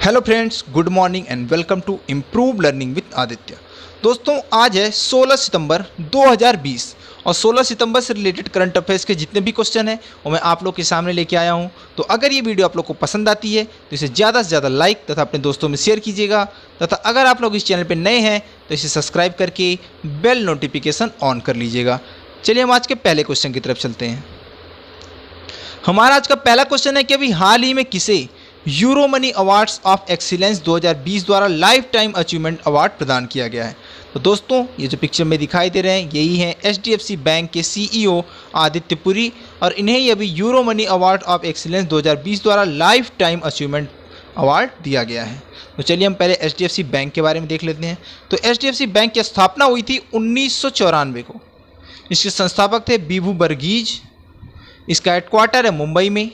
Hello friends, good morning and welcome to improve learning with Aditya. दोस्तों, आज है 16 सितंबर 2020 और 16 सितंबर से रिलेटेड करंट अफेयर्स के जितने भी क्वेश्चन हैं वो मैं आप लोग के सामने लेके आया हूं। तो अगर ये वीडियो आप लोग को पसंद आती है तो इसे ज़्यादा से ज़्यादा लाइक तथा अपने दोस्तों में शेयर कीजिएगा तथा अगर आप लोग इस चैनल पर नए हैं तो इसे सब्सक्राइब करके बेल नोटिफिकेशन ऑन कर लीजिएगा। चलिए हम आज के पहले क्वेश्चन की तरफ चलते हैं। हमारा आज का पहला क्वेश्चन है कि अभी हाल ही में किसे euro money awards of excellence 2020 द्वारा लाइफ टाइम अचीवमेंट अवार्ड प्रदान किया गया है। तो दोस्तों, ये जो पिक्चर में दिखाई दे रहे हैं यही हैं HDFC बैंक के CEO आदित्य पुरी और इन्हें ही अभी euro money award of excellence 2020 द्वारा लाइफ टाइम अचीवमेंट अवार्ड दिया गया है। तो चलिए हम पहले HDFC बैंक के बारे में देख लेते हैं। तो HDFC बैंक की स्थापना हुई थी 1994 को। इसके संस्थापक थे बीभू वर्गीज। इसका हेडक्वार्टर है मुंबई में।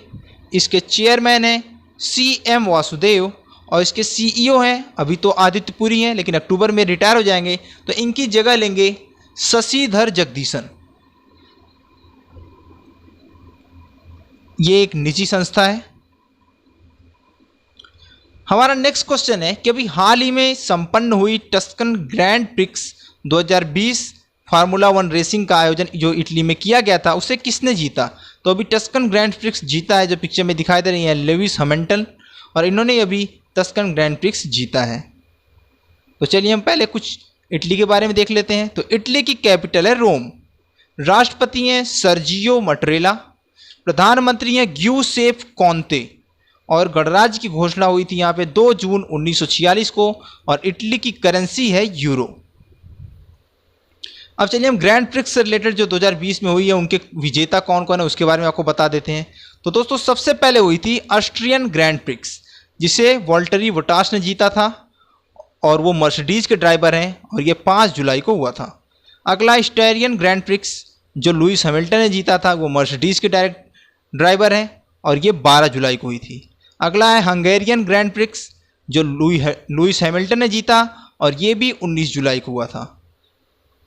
इसके चेयरमैन हैं CM वासुदेव और इसके CEO हैं अभी तो आदित्य पुरी हैं, लेकिन अक्टूबर में रिटायर हो जाएंगे तो इनकी जगह लेंगे शशिधर जगदीशन। ये एक निजी संस्था है। हमारा नेक्स्ट क्वेश्चन है कि अभी हाल ही में संपन्न हुई Tuscan grand prix 2020 formula 1 racing का आयोजन जो इटली में किया गया था उसे किसने जीता? तो अभी टस्कन ग्रैंड प्रिक्स जीता है, जो पिक्चर में दिखाई दे रही है लेविस हैमिल्टन, और इन्होंने अभी टस्कन ग्रैंड प्रिक्स जीता है। तो चलिए हम पहले कुछ इटली के बारे में देख लेते हैं। तो इटली की कैपिटल है रोम। राष्ट्रपति हैं सर्जियो मटरेला। प्रधानमंत्री हैं ग्यूसेप कॉन्ते और गणराज्य की घोषणा हुई थी यहाँ पे 2 जून 1946 को और इटली की करेंसी है यूरो। अब चलिए हम ग्रैंड प्रिक्स से रिलेटेड जो 2020 में हुई है उनके विजेता कौन कौन है उसके बारे में आपको बता देते हैं। तो दोस्तों, सबसे पहले हुई थी ऑस्ट्रियन ग्रैंड प्रिक्स जिसे वॉल्टरी बोटास ने जीता था और वो मर्सिडीज के ड्राइवर हैं और ये 5 जुलाई को हुआ था। अगला स्टेरियन ग्रैंड प्रिक्स जो लुइस हैमिल्टन ने जीता था, वो मर्सिडीज के ड्राइवर हैं और ये 12 जुलाई को हुई थी। अगला है हंगेरियन ग्रैंड प्रिक्स जो लुइस हैमिल्टन ने जीता और ये भी 19 जुलाई को हुआ था।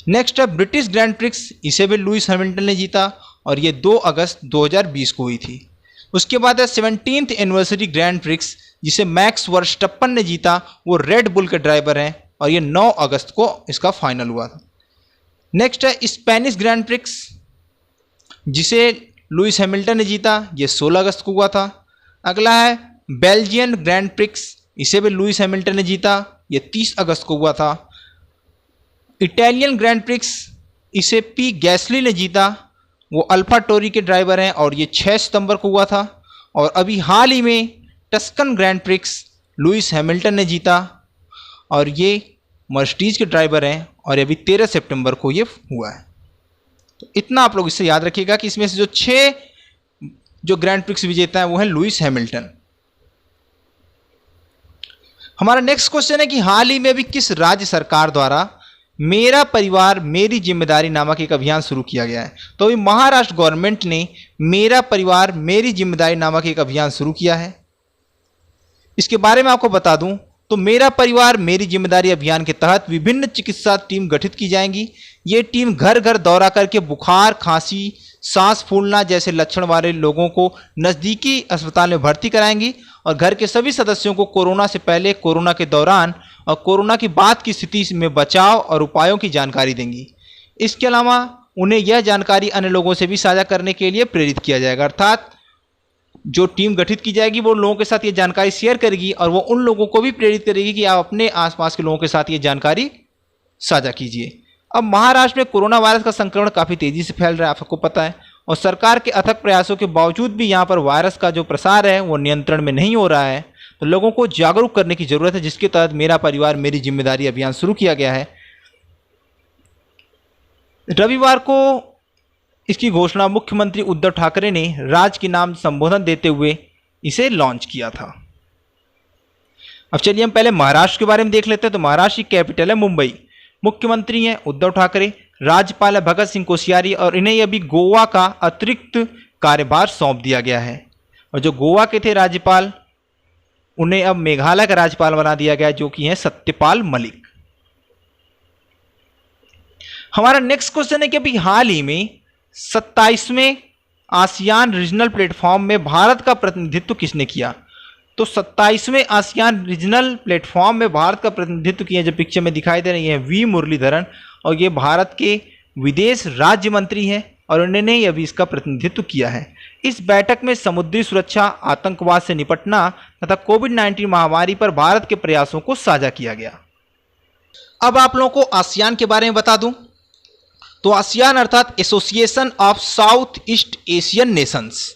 नेक्स्ट है ब्रिटिश ग्रैंड प्रिक्स, इसे भी लुइस हैमिल्टन ने जीता और ये 2 अगस्त 2020 को हुई थी। उसके बाद है 17th एनिवर्सरी ग्रैंड प्रिक्स जिसे मैक्स वर्स्टप्पन ने जीता, वो रेड बुल के ड्राइवर हैं और ये 9 अगस्त को इसका फाइनल हुआ था। नेक्स्ट है स्पेनिश ग्रैंड प्रिक्स जिसे लुइस हैमिल्टन ने जीता, ये 16 अगस्त को हुआ था। अगला है बेल्जियन ग्रैंड प्रिक्स, इसे भी लुइस हैमिल्टन ने जीता, ये 30 अगस्त को हुआ था। इटालियन ग्रैंड प्रिक्स इसे पी गैसली ने जीता, वो अल्फा टोरी के ड्राइवर हैं और ये 6 सितंबर को हुआ था। और अभी हाल ही में Tuscan grand prix Lewis Hamilton ने जीता और ये मर्सिडीज के ड्राइवर हैं और अभी 13 सितंबर को ये हुआ है। तो इतना आप लोग इससे याद रखिएगा कि इसमें से जो 6 जो ग्रैंड प्रिक्स विजेता है वो है लुइस हैमिल्टन। हमारा नेक्स्ट क्वेश्चन है कि हाल ही में अभी किस राज्य सरकार द्वारा मेरा परिवार मेरी जिम्मेदारी नामक एक अभियान शुरू किया गया है? तो अभी महाराष्ट्र गवर्नमेंट ने मेरा परिवार मेरी जिम्मेदारी नामक एक अभियान शुरू किया है। इसके बारे में आपको बता दूं तो मेरा परिवार मेरी जिम्मेदारी अभियान के तहत विभिन्न चिकित्सा टीम गठित की जाएंगी। ये टीम घर घर दौरा करके बुखार, खांसी, सांस फूलना जैसे लक्षण वाले लोगों को नज़दीकी अस्पताल में भर्ती कराएंगी और घर के सभी सदस्यों को कोरोना से पहले, कोरोना के दौरान और कोरोना की बाद की स्थिति में बचाव और उपायों की जानकारी देंगी। इसके अलावा उन्हें यह जानकारी अन्य लोगों से भी साझा करने के लिए प्रेरित किया जाएगा, अर्थात जो टीम गठित की जाएगी वो लोगों के साथ ये जानकारी शेयर करेगी और वो उन लोगों को भी प्रेरित करेगी कि आप अपने आसपास के लोगों के साथ ये जानकारी साझा कीजिए। अब महाराष्ट्र में कोरोना वायरस का संक्रमण काफ़ी तेज़ी से फैल रहा है, आपको पता है, और सरकार के अथक प्रयासों के बावजूद भी यहाँ पर वायरस का जो प्रसार है वो नियंत्रण में नहीं हो रहा है। तो लोगों को जागरूक करने की ज़रूरत है, जिसके तहत मेरा परिवार मेरी जिम्मेदारी अभियान शुरू किया गया है। रविवार को इसकी घोषणा मुख्यमंत्री उद्धव ठाकरे ने राज्य के नाम संबोधन देते हुए इसे लॉन्च किया था। अब चलिए हम पहले महाराष्ट्र के बारे में देख लेते हैं। तो महाराष्ट्र की कैपिटल है मुंबई। मुख्यमंत्री हैं उद्धव ठाकरे, राज्यपाल है भगत सिंह कोश्यारी और इन्हें अभी गोवा का अतिरिक्त कार्यभार सौंप दिया गया है। और जो गोवा के थे राज्यपाल, उन्हें अब मेघालय का राज्यपाल बना दिया गया जो कि हैं सत्यपाल मलिक। हमारा नेक्स्ट क्वेश्चन है कि अभी हाल ही में 27वें आसियान रीजनल प्लेटफॉर्म में भारत का प्रतिनिधित्व किसने किया? तो 27वें आसियान रीजनल प्लेटफॉर्म में भारत का प्रतिनिधित्व किया, जो पिक्चर में दिखाई दे रही है वी मुरलीधरन, और ये भारत के विदेश राज्य मंत्री हैं और उन्होंने ही अभी इसका प्रतिनिधित्व किया है। इस बैठक में समुद्री सुरक्षा, आतंकवाद से निपटना तथा कोविड-19 महामारी पर भारत के प्रयासों को साझा किया गया। अब आप लोगों को आसियान के बारे में बता दूं तो आसियान अर्थात association of south east Asian Nations,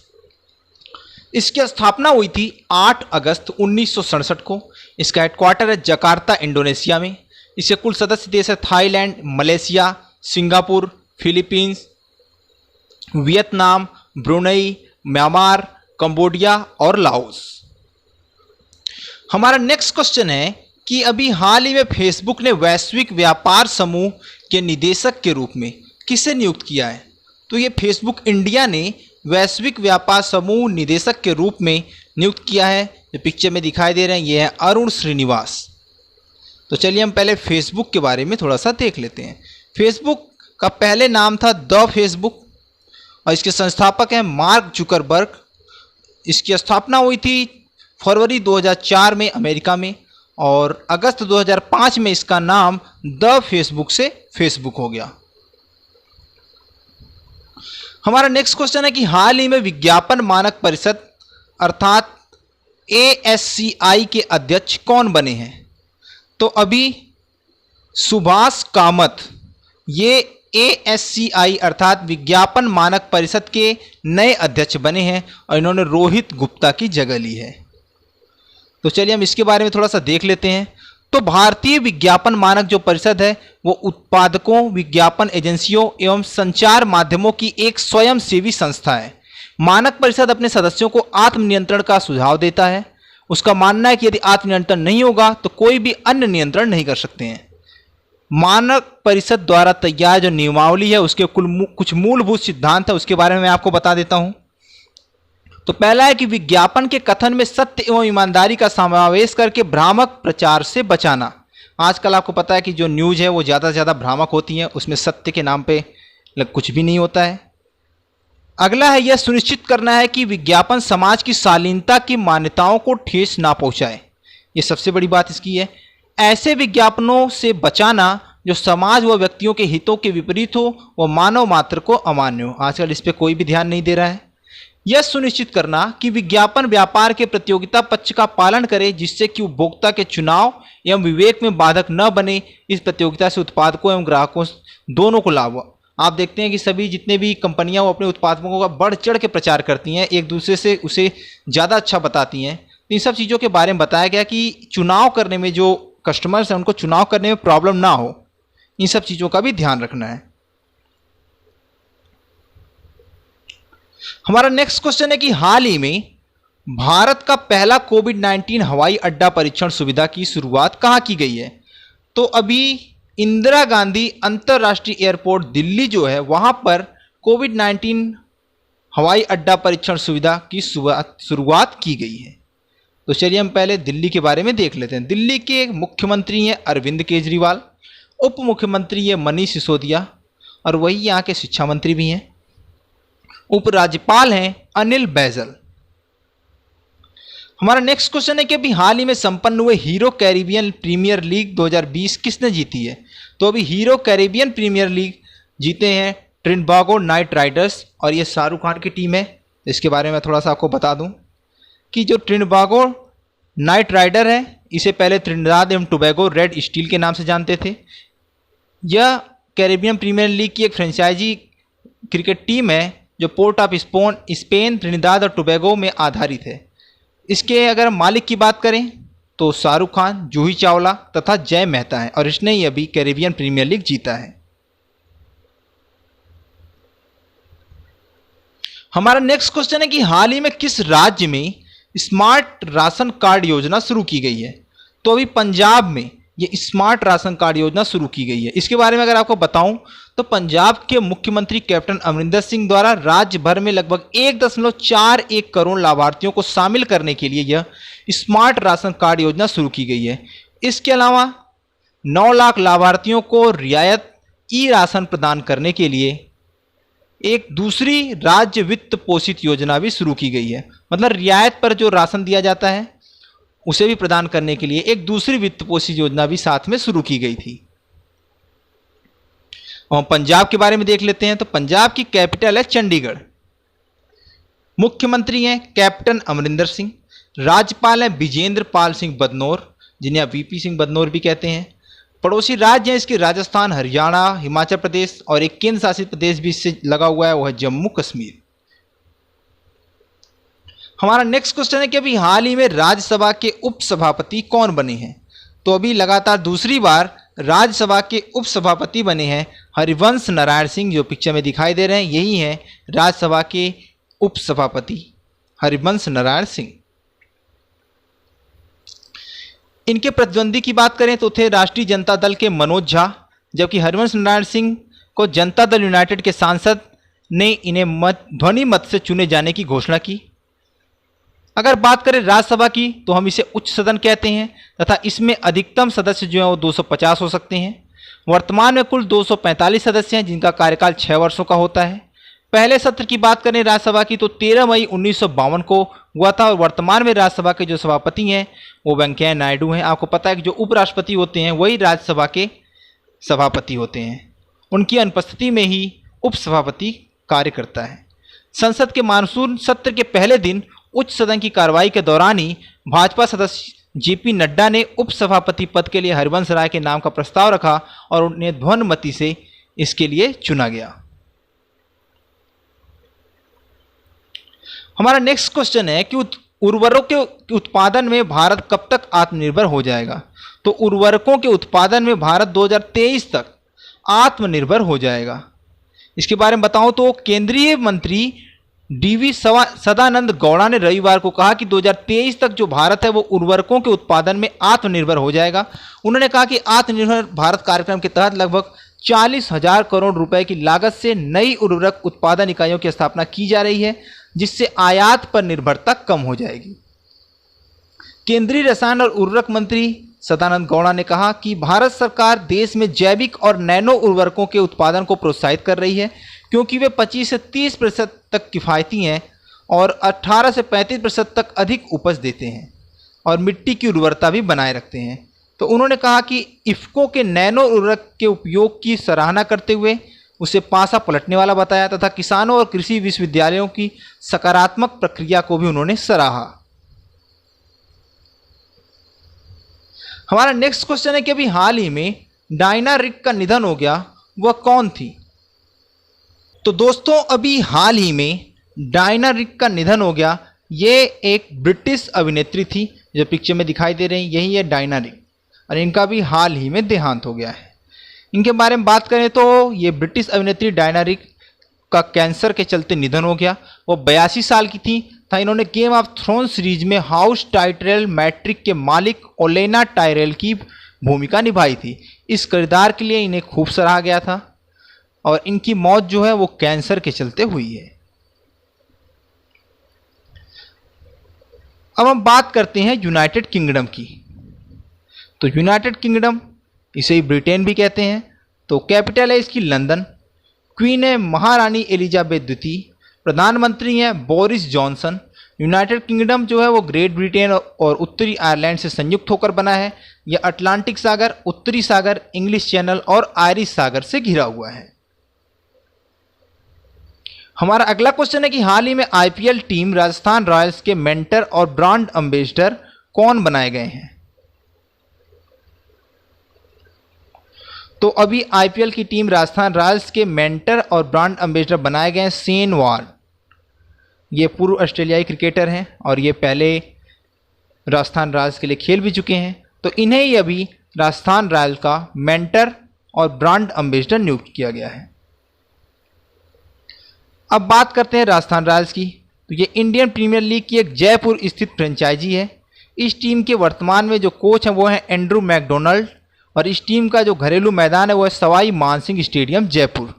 इसकी स्थापना हुई थी 8 अगस्त 1967 को। इसका हेडक्वार्टर है जकार्ता, इंडोनेशिया में। इसके कुल सदस्य देश है Thailand, Malaysia, Singapore, Philippines, Vietnam, Brunei, Myanmar, Cambodia और लाओस। हमारा नेक्स्ट क्वेश्चन है कि अभी हाल ही में फेसबुक ने वैश्विक व्यापार समूह के निदेशक के रूप में किसे नियुक्त किया है? तो ये फेसबुक इंडिया ने वैश्विक व्यापार समूह निदेशक के रूप में नियुक्त किया है, जो पिक्चर में दिखाई दे रहे हैं ये है अरुण श्रीनिवास। तो चलिए हम पहले फेसबुक के बारे में थोड़ा सा देख लेते हैं। फेसबुक का पहले नाम था द फेसबुक और इसके संस्थापक हैं मार्क जुकरबर्ग। इसकी स्थापना हुई थी फरवरी 2004 में अमेरिका में और अगस्त 2005 में इसका नाम द फेसबुक से फेसबुक हो गया। हमारा नेक्स्ट क्वेश्चन है कि हाल ही में विज्ञापन मानक परिषद अर्थात ASCI के अध्यक्ष कौन बने हैं? तो अभी सुभाष कामत ये ASCI अर्थात विज्ञापन मानक परिषद के नए अध्यक्ष बने हैं और इन्होंने रोहित गुप्ता की जगह ली है। तो चलिए हम इसके बारे में थोड़ा सा देख लेते हैं। तो भारतीय विज्ञापन मानक जो परिषद है वो उत्पादकों, विज्ञापन एजेंसियों एवं संचार माध्यमों की एक स्वयंसेवी संस्था है। मानक परिषद अपने सदस्यों को आत्मनियंत्रण का सुझाव देता है। उसका मानना है कि यदि आत्मनियंत्रण नहीं होगा तो कोई भी अन्य नियंत्रण नहीं कर सकते हैं। मानक परिषद द्वारा तैयार जो नियमावली है उसके कुछ मूलभूत सिद्धांत है, उसके बारे में मैं आपको बता देता हूं। तो पहला है कि विज्ञापन के कथन में सत्य एवं ईमानदारी का समावेश करके भ्रामक प्रचार से बचाना। आजकल आपको पता है कि जो न्यूज़ है वो ज़्यादा से ज़्यादा भ्रामक होती हैं, उसमें सत्य के नाम पे कुछ भी नहीं होता है। अगला है यह सुनिश्चित करना है कि विज्ञापन समाज की शालीनता की मान्यताओं को ठेस ना पहुंचाए। ये सबसे बड़ी बात इसकी है। ऐसे विज्ञापनों से बचाना जो समाज व व्यक्तियों के हितों के विपरीत हो व मानव मात्र को अमान्य हो। आजकल इस पर कोई भी ध्यान नहीं दे रहा है। यह सुनिश्चित करना कि विज्ञापन व्यापार के प्रतियोगिता पक्ष का पालन करे, जिससे कि उपभोक्ता के चुनाव एवं विवेक में बाधक न बने। इस प्रतियोगिता से उत्पादकों एवं ग्राहकों दोनों को लाभ हो। आप देखते हैं कि सभी जितने भी कंपनियां वो अपने उत्पादकों का बढ़ चढ़ के प्रचार करती हैं, एक दूसरे से उसे ज़्यादा अच्छा बताती हैं। इन सब चीज़ों के बारे में बताया गया कि चुनाव करने में जो कस्टमर्स हैं उनको चुनाव करने में प्रॉब्लम ना हो, इन सब चीज़ों का भी ध्यान रखना है। हमारा नेक्स्ट क्वेश्चन है कि हाल ही में भारत का पहला कोविड-19 हवाई अड्डा परीक्षण सुविधा की शुरुआत कहाँ की गई है? तो अभी इंदिरा गांधी अंतर्राष्ट्रीय एयरपोर्ट दिल्ली जो है वहाँ पर कोविड-19 हवाई अड्डा परीक्षण सुविधा की शुरुआत की गई है। तो चलिए हम पहले दिल्ली के बारे में देख लेते हैं। दिल्ली के मुख्यमंत्री हैं अरविंद केजरीवाल, उप मुख्यमंत्री हैं मनीष सिसोदिया और वही यहाँ के शिक्षा मंत्री भी हैं। उपराज्यपाल हैं अनिल बैजल। हमारा नेक्स्ट क्वेश्चन है कि अभी हाल ही में संपन्न हुए हीरो कैरिबियन प्रीमियर लीग 2020 किसने जीती है? तो अभी हीरो कैरिबियन प्रीमियर लीग जीते हैं ट्रिनिडाद नाइट राइडर्स और ये शाहरुख खान की टीम है। इसके बारे में थोड़ा सा आपको बता दूं कि जो ट्रिनिडाद नाइट राइडर है इसे पहले ट्रिनिडाद एवं टोबैगो रेड स्टील के नाम से जानते थे। यह कैरिबियन प्रीमियर लीग की एक फ्रेंचाइजी क्रिकेट टीम है जो पोर्ट ऑफ स्पेन, ट्रिनिडाद और टोबैगो में आधारित है। इसके अगर मालिक की बात करें तो शाहरुख खान, जूही चावला तथा जय मेहता है और इसने ही अभी कैरिबियन प्रीमियर लीग जीता है। हमारा नेक्स्ट क्वेश्चन है कि हाल ही में किस राज्य में स्मार्ट राशन कार्ड योजना शुरू की गई है? तो अभी पंजाब में ये स्मार्ट राशन कार्ड योजना शुरू की गई है। इसके बारे में अगर आपको बताऊं तो पंजाब के मुख्यमंत्री कैप्टन अमरिंदर सिंह द्वारा राज्य भर में लगभग 1.41 करोड़ लाभार्थियों को शामिल करने के लिए यह स्मार्ट राशन कार्ड योजना शुरू की गई है। इसके अलावा 9 लाख लाभार्थियों को रियायत ई राशन प्रदान करने के लिए एक दूसरी राज्य वित्त पोषित योजना भी शुरू की गई है। मतलब रियायत पर जो राशन दिया जाता है उसे भी प्रदान करने के लिए एक दूसरी वित्त पोषी योजना भी साथ में शुरू की गई थी। और पंजाब के बारे में देख लेते हैं। तो पंजाब की कैपिटल है चंडीगढ़। मुख्यमंत्री हैं कैप्टन अमरिंदर सिंह। राज्यपाल हैं विजेंद्र पाल सिंह बदनौर, जिन्हें आप वीपी सिंह बदनौर भी कहते हैं। पड़ोसी राज्य हैं इसके राजस्थान, हरियाणा, हिमाचल प्रदेश, और एक केंद्र शासित प्रदेश भी इससे लगा हुआ है, वो है जम्मू कश्मीर। हमारा नेक्स्ट क्वेश्चन है कि अभी हाल ही में राज्यसभा के उपसभापति कौन बने हैं। तो अभी लगातार दूसरी बार राज्यसभा के उपसभापति बने हैं हरिवंश नारायण सिंह, जो पिक्चर में दिखाई दे रहे हैं यही हैं राज्यसभा के उपसभापति हरिवंश नारायण सिंह। इनके प्रतिद्वंदी की बात करें तो थे राष्ट्रीय जनता दल के मनोज झा, जबकि हरिवंश नारायण सिंह को जनता दल यूनाइटेड के सांसद ने इन्हें ध्वनि मत से चुने जाने की घोषणा की। अगर बात करें राज्यसभा की तो हम इसे उच्च सदन कहते हैं तथा इसमें अधिकतम सदस्य जो हैं वो 250 हो सकते हैं। वर्तमान में कुल 245 सदस्य हैं जिनका कार्यकाल 6 वर्षों का होता है। पहले सत्र की बात करें राज्यसभा की तो 13 मई 1952 को हुआ था और वर्तमान में राज्यसभा के जो सभापति हैं वो वेंकैया नायडू हैं। आपको पता है कि जो उपराष्ट्रपति होते हैं वही राज्यसभा के सभापति होते हैं, उनकी अनुपस्थिति में ही उपसभापति कार्य करता है। संसद के मानसून सत्र के पहले दिन उच्च सदन की कार्रवाई के दौरान ही भाजपा सदस्य जेपी नड्डा ने उपसभापति पद के लिए हरिवंश राय के नाम का प्रस्ताव रखा और उन्हें ध्वनिमति से इसके लिए चुना गया। हमारा नेक्स्ट क्वेश्चन है कि उर्वरकों के उत्पादन में भारत कब तक आत्मनिर्भर हो जाएगा। तो उर्वरकों के उत्पादन में भारत 2023 तक आत्मनिर्भर हो जाएगा। इसके बारे में बताऊं तो केंद्रीय मंत्री डीवी सदानंद गौड़ा ने रविवार को कहा कि 2023 तक जो भारत है वो उर्वरकों के उत्पादन में आत्मनिर्भर हो जाएगा। उन्होंने कहा कि आत्मनिर्भर भारत कार्यक्रम के तहत लगभग 40,000 करोड़ रुपए की लागत से नई उर्वरक उत्पादन इकाइयों की स्थापना की जा रही है, जिससे आयात पर निर्भरता कम हो जाएगी। केंद्रीय रसायन और उर्वरक मंत्री सदानंद गौड़ा ने कहा कि भारत सरकार देश में जैविक और नैनो उर्वरकों के उत्पादन को प्रोत्साहित कर रही है, क्योंकि वे 25 से 30% तक किफ़ायती हैं और 18 से 35% तक अधिक उपज देते हैं और मिट्टी की उर्वरता भी बनाए रखते हैं। तो उन्होंने कहा कि इफ़को के नैनो उर्वरक के उपयोग की सराहना करते हुए उसे पासा पलटने वाला बताया तथा किसानों और कृषि विश्वविद्यालयों की सकारात्मक प्रक्रिया को भी उन्होंने सराहा। हमारा नेक्स्ट क्वेश्चन है कि अभी हाल ही में डायना रिक का निधन हो गया, वह कौन थी। तो दोस्तों अभी हाल ही में डायना रिक का निधन हो गया। ये एक ब्रिटिश अभिनेत्री थी जो पिक्चर में दिखाई दे रही, यही है डायना रिक, और इनका भी हाल ही में देहांत हो गया है। इनके बारे में बात करें तो ये ब्रिटिश अभिनेत्री डायना रिक का कैंसर के चलते निधन हो गया। वो 82 साल की थी था। इन्होंने गेम ऑफ थ्रोन्स सीरीज में हाउस टाइरेल मैट्रिक के मालिक ओलेना टायरेल की भूमिका निभाई थी। इस किरदार के लिए इन्हें खूब सराहा गया था और इनकी मौत जो है वो कैंसर के चलते हुई है। अब हम बात करते हैं यूनाइटेड किंगडम की। तो यूनाइटेड किंगडम, इसे ही ब्रिटेन भी कहते हैं, तो कैपिटल है इसकी लंदन। क्वीन है महारानी एलिजाबेथ द्वितीय। प्रधानमंत्री हैं बोरिस जॉनसन। यूनाइटेड किंगडम जो है वो ग्रेट ब्रिटेन और उत्तरी आयरलैंड से संयुक्त होकर बना है। यह अटलांटिक सागर, उत्तरी सागर, इंग्लिश चैनल और आयरिश सागर से घिरा हुआ है। हमारा अगला क्वेश्चन है कि हाल ही में आईपीएल टीम राजस्थान रॉयल्स के मेंटर और ब्रांड एम्बेसडर कौन बनाए गए हैं। तो अभी आईपीएल की टीम राजस्थान रॉयल्स के मेंटर और ब्रांड एम्बेसडर बनाए गए हैं शेन वॉर्न। ये पूर्व ऑस्ट्रेलियाई क्रिकेटर हैं और ये पहले राजस्थान रॉयल्स के लिए खेल भी चुके हैं। तो इन्हें ही अभी राजस्थान रॉयल्स का मेंटर और ब्रांड एम्बेसडर नियुक्त किया गया है। अब बात करते हैं राजस्थान रॉयल्स की। तो ये इंडियन प्रीमियर लीग की एक जयपुर स्थित फ्रेंचाइजी है। इस टीम के वर्तमान में जो कोच हैं वो हैं एंड्रू मैकडोनाल्ड और इस टीम का जो घरेलू मैदान है वो है सवाई मानसिंह स्टेडियम जयपुर।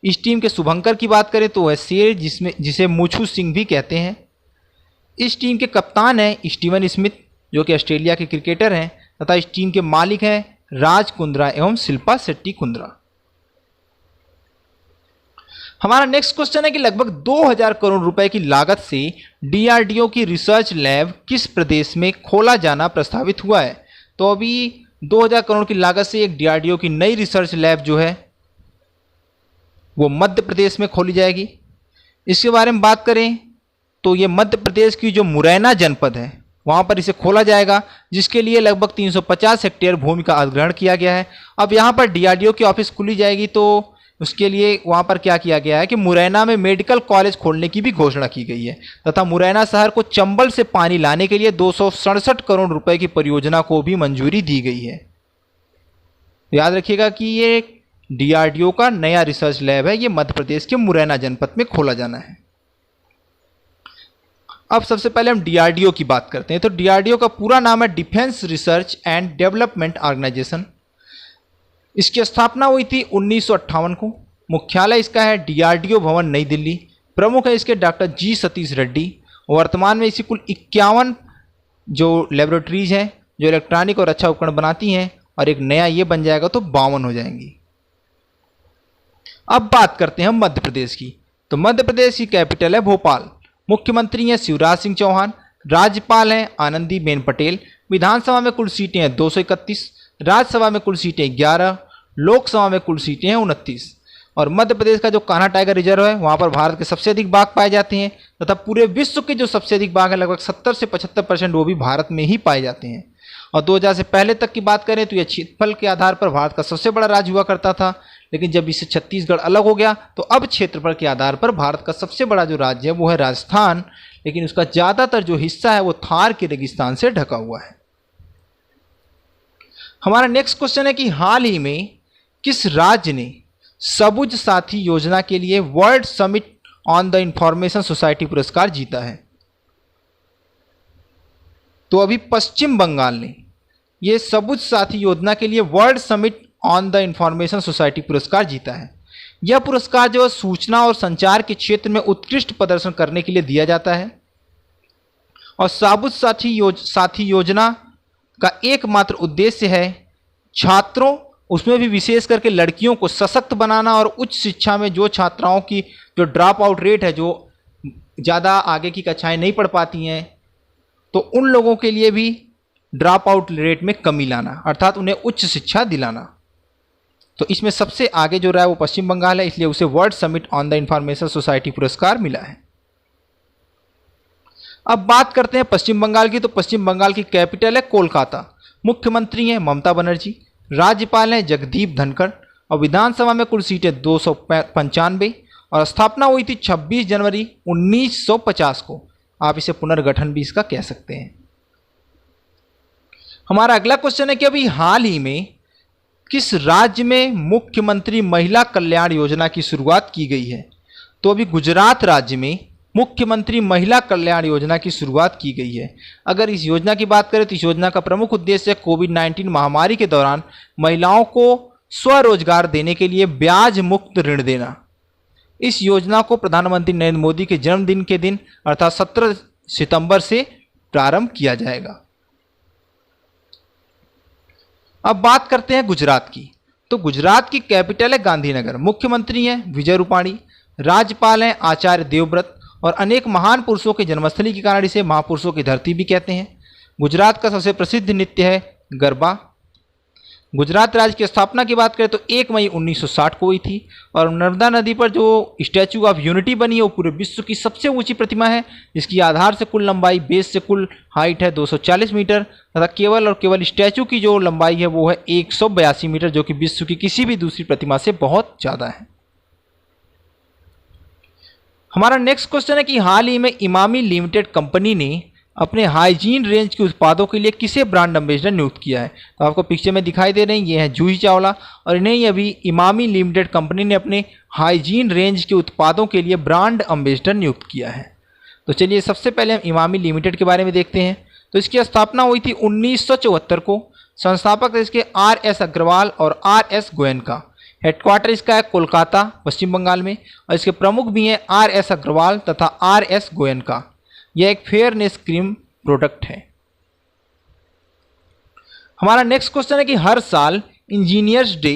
इस टीम के शुभंकर की बात करें तो वह शेर जिसे मुछू सिंह भी कहते हैं। इस टीम के कप्तान हैं स्टीवन स्मिथ जो कि ऑस्ट्रेलिया के क्रिकेटर हैं तथा इस टीम के मालिक हैं राज कुंद्रा एवं शिल्पा शेट्टी कुंद्रा। हमारा नेक्स्ट क्वेश्चन है कि लगभग 2000 करोड़ रुपए की लागत से डीआरडीओ की रिसर्च लैब किस प्रदेश में खोला जाना प्रस्तावित हुआ है। तो अभी 2000 करोड़ की लागत से एक डीआरडीओ की नई रिसर्च लैब जो है वो मध्य प्रदेश में खोली जाएगी। इसके बारे में बात करें तो ये मध्य प्रदेश की जो मुरैना जनपद है वहाँ पर इसे खोला जाएगा, जिसके लिए लगभग 350 हेक्टेयर भूमि का अधिग्रहण किया गया है। अब यहाँ पर डीआरडीओ की ऑफिस खुली जाएगी तो उसके लिए वहाँ पर क्या किया गया है कि मुरैना में मेडिकल कॉलेज खोलने की भी घोषणा की गई है तथा मुरैना शहर को चंबल से पानी लाने के लिए 267 करोड़ रुपए की परियोजना को भी मंजूरी दी गई है। याद रखिएगा कि ये डीआरडीओ का नया रिसर्च लैब है, ये मध्य प्रदेश के मुरैना जनपद में खोला जाना है। अब सबसे पहले हम डीआरडीओ की बात करते हैं। तो डीआरडीओ का पूरा नाम है defence research and development organisation. इसकी स्थापना हुई थी 1958 को। मुख्यालय इसका है डीआरडीओ भवन नई दिल्ली। प्रमुख है इसके डॉक्टर जी सतीश रेड्डी। वर्तमान में इसी कुल 51 जो लेबोरेटरीज हैं जो इलेक्ट्रॉनिक और अच्छा उपकरण बनाती हैं, और एक नया ये बन जाएगा तो 52 हो जाएंगी। अब बात करते हैं हम मध्य प्रदेश की। तो मध्य प्रदेश की कैपिटल है भोपाल। मुख्यमंत्री हैं शिवराज सिंह चौहान। राज्यपाल हैं आनंदीबेन पटेल। विधानसभा में कुल सीटें हैं 231। राज्यसभा में कुल सीटें 11। लोकसभा में कुल सीटें हैं 29। और मध्य प्रदेश का जो कान्हा टाइगर रिजर्व है वहाँ पर भारत के सबसे अधिक बाघ पाए जाते हैं तथा पूरे विश्व के जो सबसे अधिक बाघ हैं लगभग 70 से 75% वो भी भारत में ही पाए जाते हैं। और 2000 से पहले तक की बात करें तो यह क्षेत्रफल के आधार पर भारत का सबसे बड़ा राज्य हुआ करता था, लेकिन जब इससे छत्तीसगढ़ अलग हो गया तो अब क्षेत्रफल के आधार पर भारत का सबसे बड़ा जो राज्य है वो है राजस्थान, लेकिन उसका ज़्यादातर जो हिस्सा है वो थार के रेगिस्तान से ढका हुआ है। हमारा नेक्स्ट क्वेश्चन है कि हाल ही में किस राज्य ने सबुज साथी योजना के लिए world summit on the information society पुरस्कार जीता है। तो अभी पश्चिम बंगाल ने यह सबुज साथी योजना के लिए world summit on the information society पुरस्कार जीता है। यह पुरस्कार जो सूचना और संचार के क्षेत्र में उत्कृष्ट प्रदर्शन करने के लिए दिया जाता है और सबुज साथी योजना का एकमात्र उद्देश्य है छात्रों, उसमें भी विशेष करके लड़कियों को सशक्त बनाना और उच्च शिक्षा में जो छात्राओं की जो ड्रॉप आउट रेट है, जो ज़्यादा आगे की कक्षाएं नहीं पढ़ पाती हैं, तो उन लोगों के लिए भी ड्रॉप आउट रेट में कमी लाना, अर्थात उन्हें उच्च शिक्षा दिलाना। तो इसमें सबसे आगे जो रहा है वो पश्चिम बंगाल है, इसलिए उसे world summit on the information society पुरस्कार मिला है। अब बात करते हैं पश्चिम बंगाल की। तो पश्चिम बंगाल की कैपिटल है कोलकाता। मुख्यमंत्री हैं ममता बनर्जी। राज्यपाल हैं जगदीप धनखड़। और विधानसभा में कुल सीटें 295 और स्थापना हुई थी 26 जनवरी 1950 को। आप इसे पुनर्गठन भी इसका कह सकते हैं। हमारा अगला क्वेश्चन है कि अभी हाल ही में किस राज्य में मुख्यमंत्री महिला कल्याण योजना की शुरुआत की गई है। तो अभी गुजरात राज्य में मुख्यमंत्री महिला कल्याण योजना की शुरुआत की गई है। अगर इस योजना की बात करें तो इस योजना का प्रमुख उद्देश्य कोविड-19 महामारी के दौरान महिलाओं को स्वरोजगार देने के लिए ब्याज मुक्त ऋण देना। इस योजना को प्रधानमंत्री नरेंद्र मोदी के जन्मदिन के दिन अर्थात 17 सितंबर से प्रारंभ किया जाएगा। अब बात करते हैं गुजरात की। तो गुजरात की कैपिटल है गांधीनगर। मुख्यमंत्री हैं विजय रूपाणी। राज्यपाल हैं आचार्य देवव्रत। और अनेक महान पुरुषों के जन्मस्थली के कारण इसे महापुरुषों की धरती भी कहते हैं। गुजरात का सबसे प्रसिद्ध नृत्य है गरबा। गुजरात राज्य की स्थापना की बात करें तो 1 मई 1960 को हुई थी। और नर्मदा नदी पर जो स्टैचू ऑफ यूनिटी बनी है वो पूरे विश्व की सबसे ऊंची प्रतिमा है, जिसकी आधार से कुल लंबाई बेस से कुल हाइट है 240 मीटर तथा केवल स्टैचू की जो लंबाई है वो है 182 मीटर, जो कि विश्व की किसी भी दूसरी प्रतिमा से बहुत ज़्यादा है। हमारा नेक्स्ट क्वेश्चन है कि हाल ही में इमामी लिमिटेड कंपनी ने अपने हाइजीन रेंज के उत्पादों के लिए किसे ब्रांड एम्बेसडर नियुक्त किया है। तो आपको पिक्चर में दिखाई दे रहे हैं, ये है जूही चावला और इन्हें ही अभी इमामी लिमिटेड कंपनी ने अपने हाइजीन रेंज के उत्पादों के लिए ब्रांड एम्बेसडर नियुक्त किया है। तो चलिए सबसे पहले हम इमामी लिमिटेड के बारे में देखते हैं। तो इसकी स्थापना हुई थी 1974 को। संस्थापक इसके RS अग्रवाल और RS गोयनका। हेडक्वार्टर इसका है कोलकाता पश्चिम बंगाल में और इसके प्रमुख भी हैं RS अग्रवाल तथा RS गोयनका। यह एक फेयरनेस क्रीम प्रोडक्ट है। हमारा नेक्स्ट क्वेश्चन है कि हर साल इंजीनियर्स डे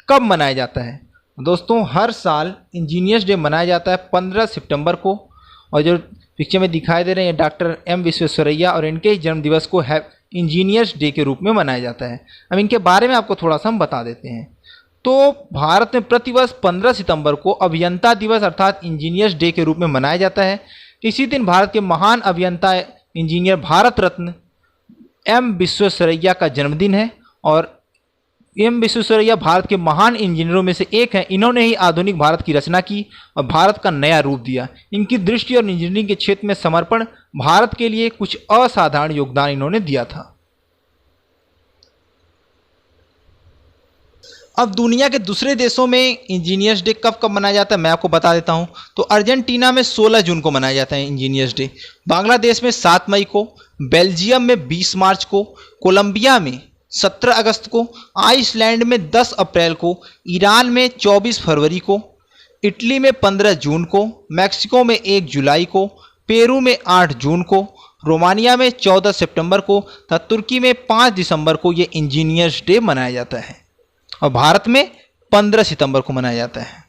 कब मनाया जाता है। दोस्तों हर साल इंजीनियर्स डे मनाया जाता है 15 सितंबर को, और जो पिक्चर में दिखाई दे रहे हैं डॉक्टर एम विश्वेश्वरैया, और इनके ही जन्म दिवस को इंजीनियर्स डे के रूप में मनाया जाता है। अब इनके बारे में आपको थोड़ा सा हम बता देते हैं। तो भारत में प्रतिवर्ष 15 सितंबर को अभियंता दिवस अर्थात इंजीनियर्स डे के रूप में मनाया जाता है। इसी दिन भारत के महान अभियंता इंजीनियर भारत रत्न एम विश्वेश्वरैया का जन्मदिन है, और एम विश्वेश्वरैया भारत के महान इंजीनियरों में से एक हैं। इन्होंने ही आधुनिक भारत की रचना की और भारत का नया रूप दिया। इनकी दृष्टि और इंजीनियरिंग के क्षेत्र में समर्पण भारत के लिए कुछ असाधारण योगदान इन्होंने दिया था। अब दुनिया के दूसरे देशों में इंजीनियर्स डे कब कब मनाया जाता है मैं आपको बता देता हूं। तो अर्जेंटीना में 16 जून को मनाया जाता है इंजीनियर्स डे, बांग्लादेश में 7 मई को, बेल्जियम में 20 मार्च को, कोलंबिया में 17 अगस्त को, आइसलैंड में 10 अप्रैल को, ईरान में 24 फरवरी को, इटली में 15 जून को, मैक्सिको में 1 जुलाई को, पेरू में 8 जून को, रोमानिया में 14 सितंबर को तथा तुर्की में 5 दिसंबर को ये इंजीनियर्स डे मनाया जाता है, और भारत में 15 सितंबर को मनाया जाता है।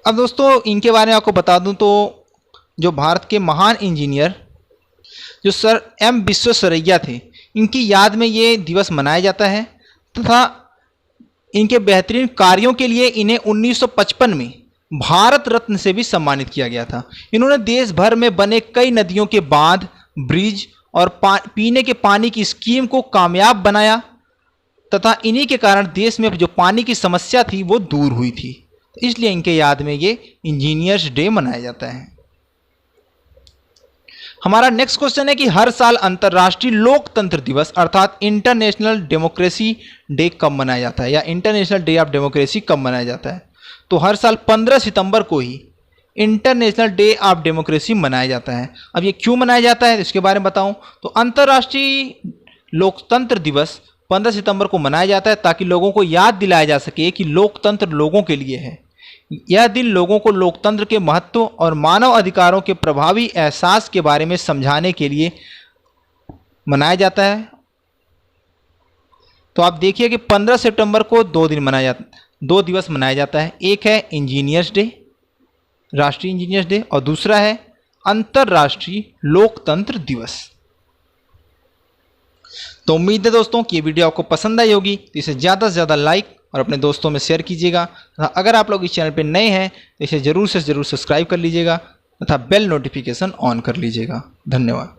अब दोस्तों इनके बारे में आपको बता दूं तो जो भारत के महान इंजीनियर जो सर एम विश्वेश्वरैया थे, इनकी याद में ये दिवस मनाया जाता है तथा इनके बेहतरीन कार्यों के लिए इन्हें 1955 में भारत रत्न से भी सम्मानित किया गया था। इन्होंने देश भर में बने कई नदियों के बांध, ब्रिज और पीने के पानी की स्कीम को कामयाब बनाया तथा इन्हीं के कारण देश में जो पानी की समस्या थी वो दूर हुई थी। इसलिए इनके याद में ये इंजीनियर्स डे मनाया जाता है। हमारा नेक्स्ट क्वेश्चन है कि हर साल अंतर्राष्ट्रीय लोकतंत्र दिवस अर्थात इंटरनेशनल डेमोक्रेसी डे कब मनाया जाता है, या इंटरनेशनल डे ऑफ डेमोक्रेसी कब मनाया जाता है। तो हर साल 15 सितंबर को ही इंटरनेशनल डे ऑफ डेमोक्रेसी मनाया जाता है। अब ये क्यों मनाया जाता है इसके बारे में बताऊं तो अंतर्राष्ट्रीय लोकतंत्र दिवस 15 सितंबर को मनाया जाता है ताकि लोगों को याद दिलाया जा सके कि लोकतंत्र लोगों के लिए है। यह दिन लोगों को लोकतंत्र के महत्व और मानव अधिकारों के प्रभावी एहसास के बारे में समझाने के लिए मनाया जाता है। तो आप देखिए कि 15 सितंबर को 2 दिवस मनाया जाता है। एक है इंजीनियर्स डे, राष्ट्रीय इंजीनियर्स डे, और दूसरा है अंतर्राष्ट्रीय लोकतंत्र दिवस। तो उम्मीद है दोस्तों कि ये वीडियो आपको पसंद आई होगी, तो इसे ज़्यादा से ज़्यादा लाइक और अपने दोस्तों में शेयर कीजिएगा। अगर आप लोग इस चैनल पर नए हैं तो इसे ज़रूर से ज़रूर सब्सक्राइब कर लीजिएगा तथा बेल नोटिफिकेशन ऑन कर लीजिएगा। धन्यवाद।